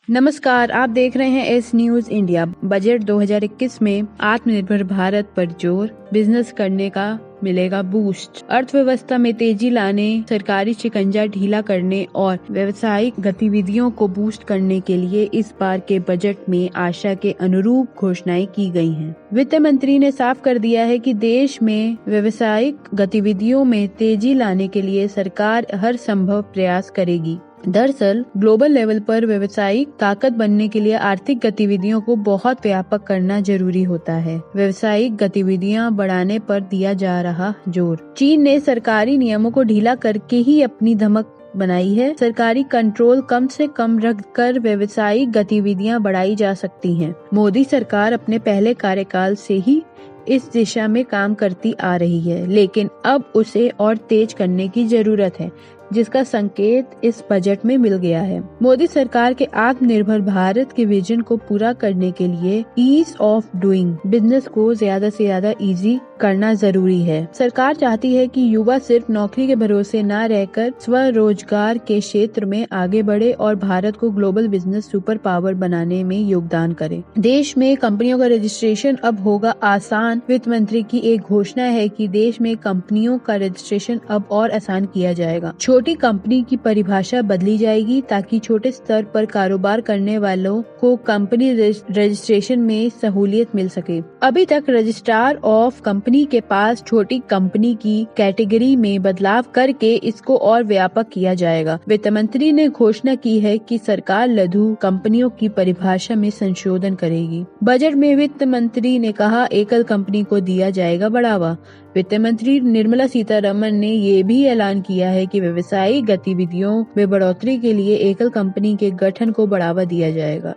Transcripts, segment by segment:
नमस्कार, आप देख रहे हैं एस न्यूज इंडिया। बजट 2021 में आत्मनिर्भर भारत पर जोर, बिजनेस करने का मिलेगा बूस्ट। अर्थव्यवस्था में तेजी लाने, सरकारी शिकंजा ढीला करने और व्यावसायिक गतिविधियों को बूस्ट करने के लिए इस बार के बजट में आशा के अनुरूप घोषणाएं की गई हैं। वित्त मंत्री ने साफ कर दिया है कि देश में व्यावसायिक गतिविधियों में तेजी लाने के लिए सरकार हर संभव प्रयास करेगी। दरअसल ग्लोबल लेवल पर व्यावसायिक ताकत बनने के लिए आर्थिक गतिविधियों को बहुत व्यापक करना जरूरी होता है। व्यावसायिक गतिविधियां बढ़ाने पर दिया जा रहा जोर। चीन ने सरकारी नियमों को ढीला करके ही अपनी धमक बनाई है। सरकारी कंट्रोल कम से कम रखकर व्यावसायिक गतिविधियां बढ़ाई जा सकती हैं। मोदी सरकार अपने पहले कार्यकाल से ही इस दिशा में काम करती आ रही है, लेकिन अब उसे और तेज करने की जरूरत है, जिसका संकेत इस बजट में मिल गया है। मोदी सरकार के आत्मनिर्भर भारत के विजन को पूरा करने के लिए ईज ऑफ डूइंग बिजनेस को ज्यादा से ज्यादा इजी करना जरूरी है। सरकार चाहती है कि युवा सिर्फ नौकरी के भरोसे न रहकर स्वरोजगार के क्षेत्र में आगे बढ़े और भारत को ग्लोबल बिजनेस सुपर पावर बनाने में योगदान करे। देश में कंपनियों का रजिस्ट्रेशन अब होगा आसान। वित्त मंत्री की एक घोषणा है कि देश में कंपनियों का रजिस्ट्रेशन अब और आसान किया जाएगा। छोटी कंपनी की परिभाषा बदली जाएगी ताकि छोटे स्तर पर कारोबार करने वालों को कंपनी रजिस्ट्रेशन में सहूलियत मिल सके। अभी तक रजिस्ट्रार ऑफ कंपनी के पास छोटी कंपनी की कैटेगरी में बदलाव करके इसको और व्यापक किया जाएगा। वित्त मंत्री ने घोषणा की है कि सरकार लघु कंपनियों की परिभाषा में संशोधन करेगी। बजट में वित्त मंत्री ने कहा, एकल कंपनी को दिया जाएगा बढ़ावा। वित्त मंत्री निर्मला सीतारमण ने ये भी ऐलान किया है कि व्यवसायिक गतिविधियों में बढ़ोतरी के लिए एकल कंपनी के गठन को बढ़ावा दिया जाएगा।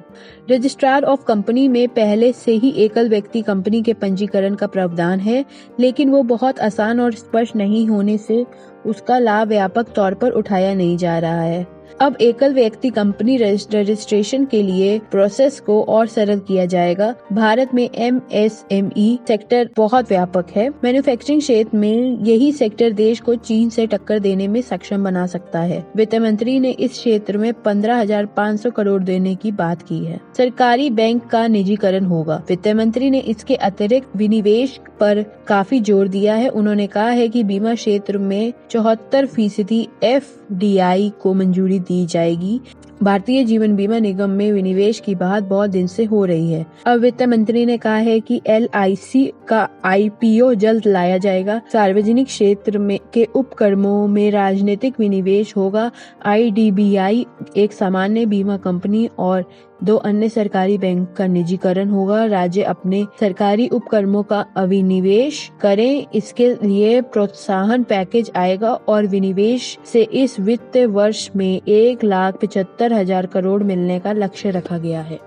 रजिस्ट्रार ऑफ कंपनी में पहले से ही एकल व्यक्ति कंपनी के पंजीकरण का प्रावधान है, लेकिन वो बहुत आसान और स्पष्ट नहीं होने से उसका लाभ व्यापक तौर पर उठाया नहीं जा रहा है। अब एकल व्यक्ति कंपनी रजिस्ट्रेशन के लिए प्रोसेस को और सरल किया जाएगा। भारत में MSME सेक्टर बहुत व्यापक है। मैन्युफैक्चरिंग क्षेत्र में यही सेक्टर देश को चीन से टक्कर देने में सक्षम बना सकता है। वित्त मंत्री ने इस क्षेत्र में 15,500 करोड़ देने की बात की है। सरकारी बैंक का निजीकरण होगा। वित्त मंत्री ने इसके अतिरिक्त विनिवेश पर काफी जोर दिया है। उन्होंने कहा है कि बीमा क्षेत्र में 74% FDI को मंजूरी दी जाएगी। भारतीय जीवन बीमा निगम में विनिवेश की बात बहुत दिन से हो रही है। अब वित्त मंत्री ने कहा है कि LIC का IPO जल्द लाया जाएगा। सार्वजनिक क्षेत्र में के उपक्रमों में राजनीतिक विनिवेश होगा। IDBI एक सामान्य बीमा कंपनी और 2 अन्य सरकारी बैंक का निजीकरण होगा। राज्य अपने सरकारी उपक्रमों का अविनिवेश करें, इसके लिए प्रोत्साहन पैकेज आएगा और विनिवेश से इस वित्त वर्ष में 1,75,000 करोड़ मिलने का लक्ष्य रखा गया है।